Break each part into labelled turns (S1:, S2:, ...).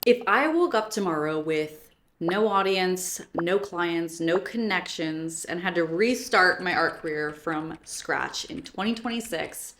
S1: If I woke up tomorrow with no audience, no clients, no connections, and had to restart my art career from scratch in 2026,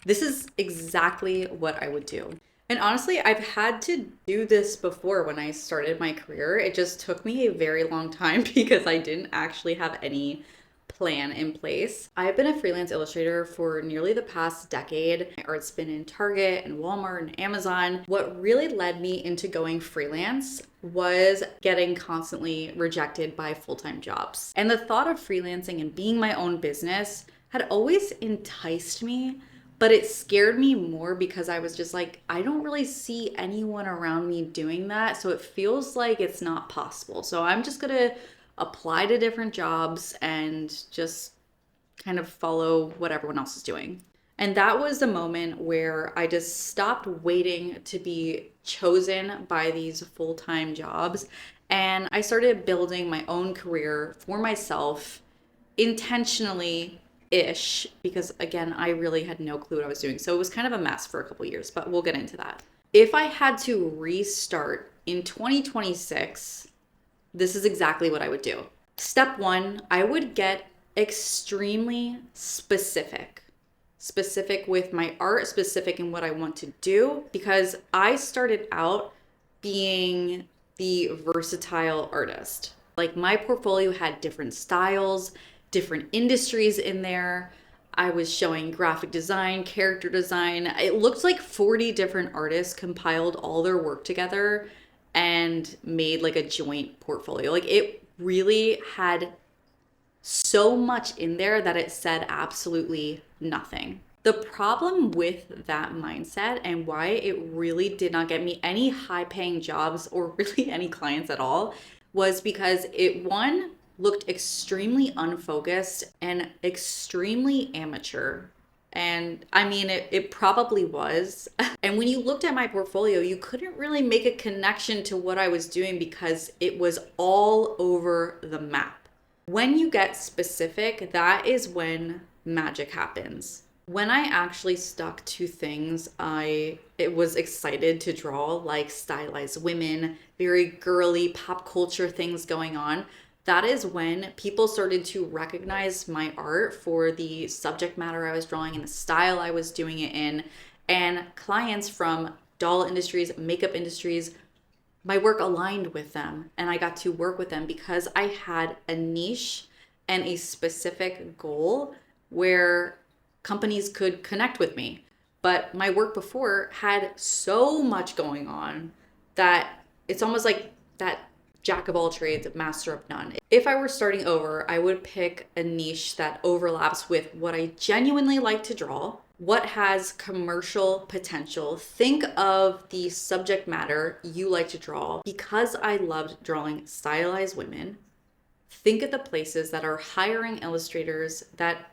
S1: this is exactly what I would do. And honestly, I've had to do this before when I started my career. It just took me a very long time because I didn't actually have any plan in place. I've been a freelance illustrator for nearly the past decade. My art's been in Target and Walmart and Amazon. What really led me into going freelance was getting constantly rejected by full-time jobs. And the thought of freelancing and being my own business had always enticed me, but it scared me more because I was just like, I don't really see anyone around me doing that. So it feels like it's not possible. So I'm just gonna apply to different jobs and just kind of follow what everyone else is doing. And that was the moment where I just stopped waiting to be chosen by these full time jobs. And I started building my own career for myself intentionally ish, because again, I really had no clue what I was doing. So it was kind of a mess for a couple years, but we'll get into that. If I had to restart in 2026, this is exactly what I would do. Step one, I would get extremely specific. Specific with my art, specific in what I want to do, because I started out being the versatile artist. Like my portfolio had different styles, different industries in there. I was showing graphic design, character design. It looked like 40 different artists compiled all their work together and made like a joint portfolio. Like it really had so much in there that it said absolutely nothing. The problem with that mindset and why it really did not get me any high paying jobs or really any clients at all was because it, one, looked extremely unfocused and extremely amateur. And I mean, it probably was. And when you looked at my portfolio, you couldn't really make a connection to what I was doing because it was all over the map. When you get specific, that is when magic happens. When I actually stuck to things it was excited to draw, like stylized women, very girly pop culture things going on. That is when people started to recognize my art for the subject matter I was drawing and the style I was doing it in. And clients from doll industries, makeup industries, my work aligned with them and I got to work with them because I had a niche and a specific goal where companies could connect with me. But my work before had so much going on that it's almost like that jack of all trades, master of none. If I were starting over, I would pick a niche that overlaps with what I genuinely like to draw, what has commercial potential. Think of the subject matter you like to draw. Because I loved drawing stylized women, think of the places that are hiring illustrators that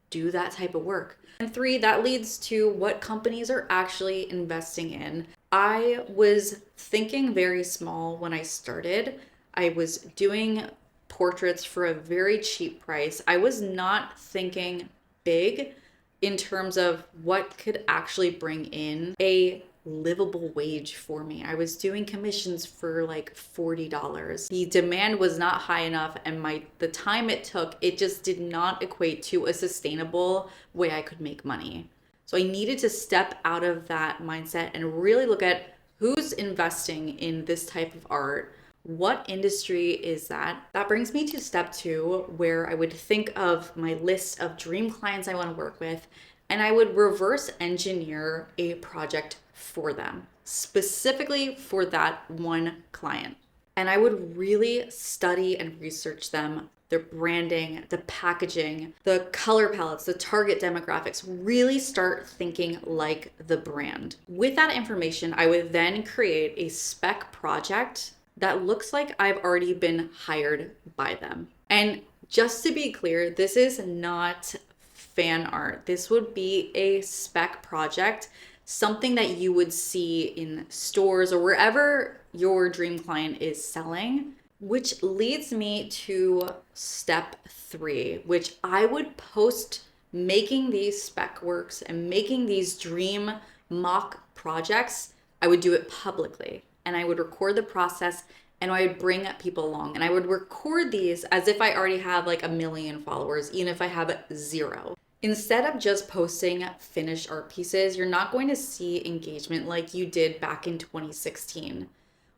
S1: do that type of work. And three, that leads to what companies are actually investing in. I was thinking very small when I started. I was doing portraits for a very cheap price. I was not thinking big in terms of what could actually bring in a livable wage for me. I was doing commissions for like $40. The demand was not high enough and the time it took, it just did not equate to a sustainable way I could make money. So I needed to step out of that mindset and really look at who's investing in this type of art. What industry is that? That brings me to step two, where I would think of my list of dream clients I want to work with, and I would reverse engineer a project for them, specifically for that one client. And I would really study and research them, their branding, the packaging, the color palettes, the target demographics, really start thinking like the brand. With that information, I would then create a spec project that looks like I've already been hired by them. And just to be clear, this is not fan art. This would be a spec project, something that you would see in stores or wherever your dream client is selling, which leads me to step three, which I would post making these spec works and making these dream mock projects. I would do it publicly. and I would record the process and I would bring people along and I would record these as if I already have like 1 million followers, even if I have 0. Instead of just posting finished art pieces, you're not going to see engagement like you did back in 2016.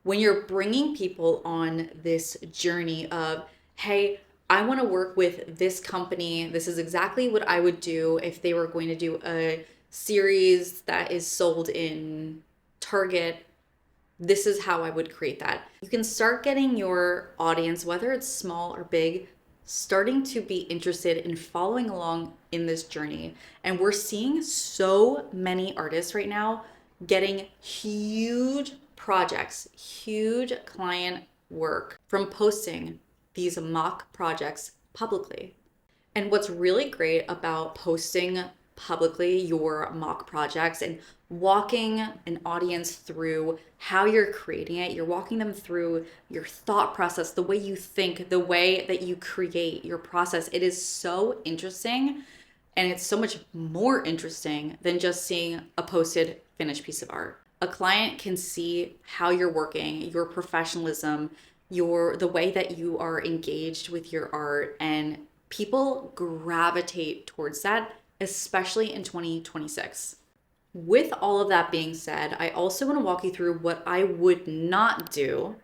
S1: When you're bringing people on this journey of, hey, I want to work with this company. This is exactly what I would do if they were going to do a series that is sold in Target. This is how I would create that. You can start getting your audience, whether it's small or big, starting to be interested in following along in this journey. And we're seeing so many artists right now getting huge projects, huge client work from posting these mock projects publicly. And what's really great about posting publicly your mock projects and walking an audience through how you're creating it, you're walking them through your thought process, the way you think, the way that you create your process. It is so interesting, and it's so much more interesting than just seeing a posted finished piece of art. A client can see how you're working, your professionalism, the way that you are engaged with your art, and people gravitate towards that, especially in 2026. With all of that being said, I also want to walk you through what I would not do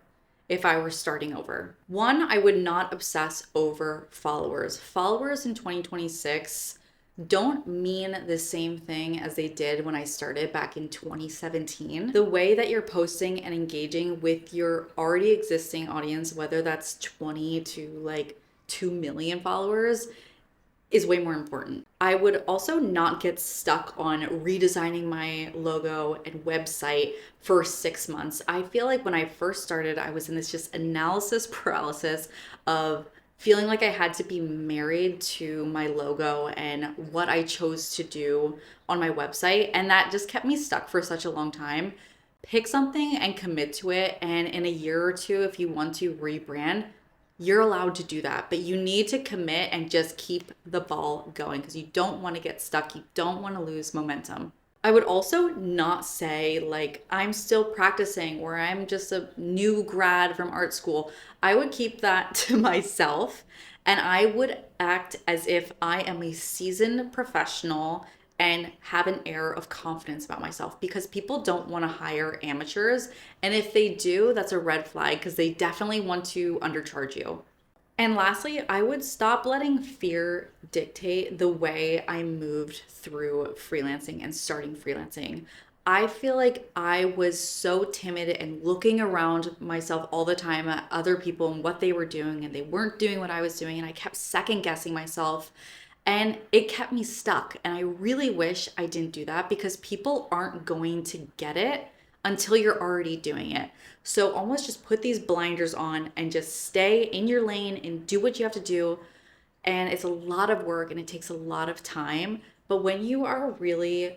S1: if I were starting over. One, I would not obsess over followers. Followers in 2026 don't mean the same thing as they did when I started back in 2017. The way that you're posting and engaging with your already existing audience, whether that's 20 to like 2 million followers, is way more important. I would also not get stuck on redesigning my logo and website for 6 months. I feel like when I first started, I was in this just analysis paralysis of feeling like I had to be married to my logo and what I chose to do on my website. And that just kept me stuck for such a long time. Pick something and commit to it. And in a year or two, if you want to rebrand, you're allowed to do that, but you need to commit and just keep the ball going because you don't want to get stuck. You don't want to lose momentum. I would also not say like I'm still practicing or I'm just a new grad from art school. I would keep that to myself and I would act as if I am a seasoned professional and have an air of confidence about myself because people don't want to hire amateurs. And if they do, that's a red flag because they definitely want to undercharge you. And lastly, I would stop letting fear dictate the way I moved through freelancing and starting freelancing. I feel like I was so timid and looking around myself all the time at other people and what they were doing, and they weren't doing what I was doing. And I kept second guessing myself. And it kept me stuck. And I really wish I didn't do that because people aren't going to get it until you're already doing it. So almost just put these blinders on and just stay in your lane and do what you have to do. And it's a lot of work and it takes a lot of time. But when you are really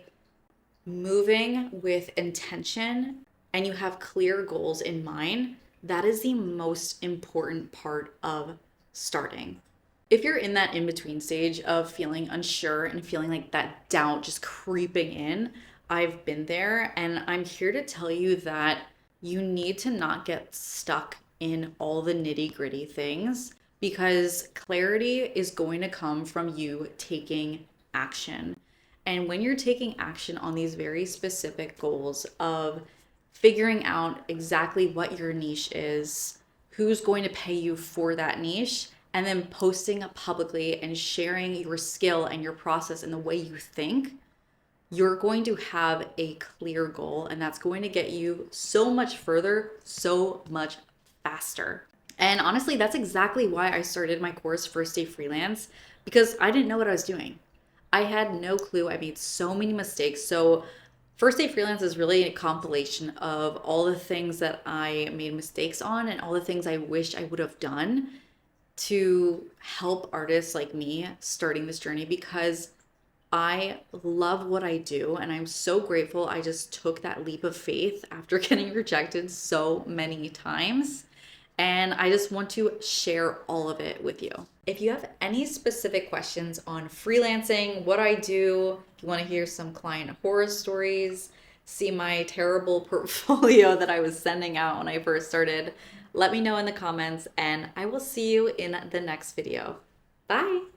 S1: moving with intention and you have clear goals in mind, that is the most important part of starting. If you're in that in-between stage of feeling unsure and feeling like that doubt just creeping in, I've been there and I'm here to tell you that you need to not get stuck in all the nitty-gritty things because clarity is going to come from you taking action. And when you're taking action on these very specific goals of figuring out exactly what your niche is, who's going to pay you for that niche, and then posting it publicly and sharing your skill and your process and the way you think, you're going to have a clear goal and that's going to get you so much further, so much faster. And honestly, that's exactly why I started my course First Day Freelance because I didn't know what I was doing. I had no clue. I made so many mistakes. So First Day Freelance is really a compilation of all the things that I made mistakes on and all the things I wish I would have done to help artists like me starting this journey because I love what I do and I'm so grateful I just took that leap of faith after getting rejected so many times. And I just want to share all of it with you. If you have any specific questions on freelancing, what I do, if you want to hear some client horror stories, see my terrible portfolio that I was sending out when I first started, let me know in the comments, and I will see you in the next video. Bye.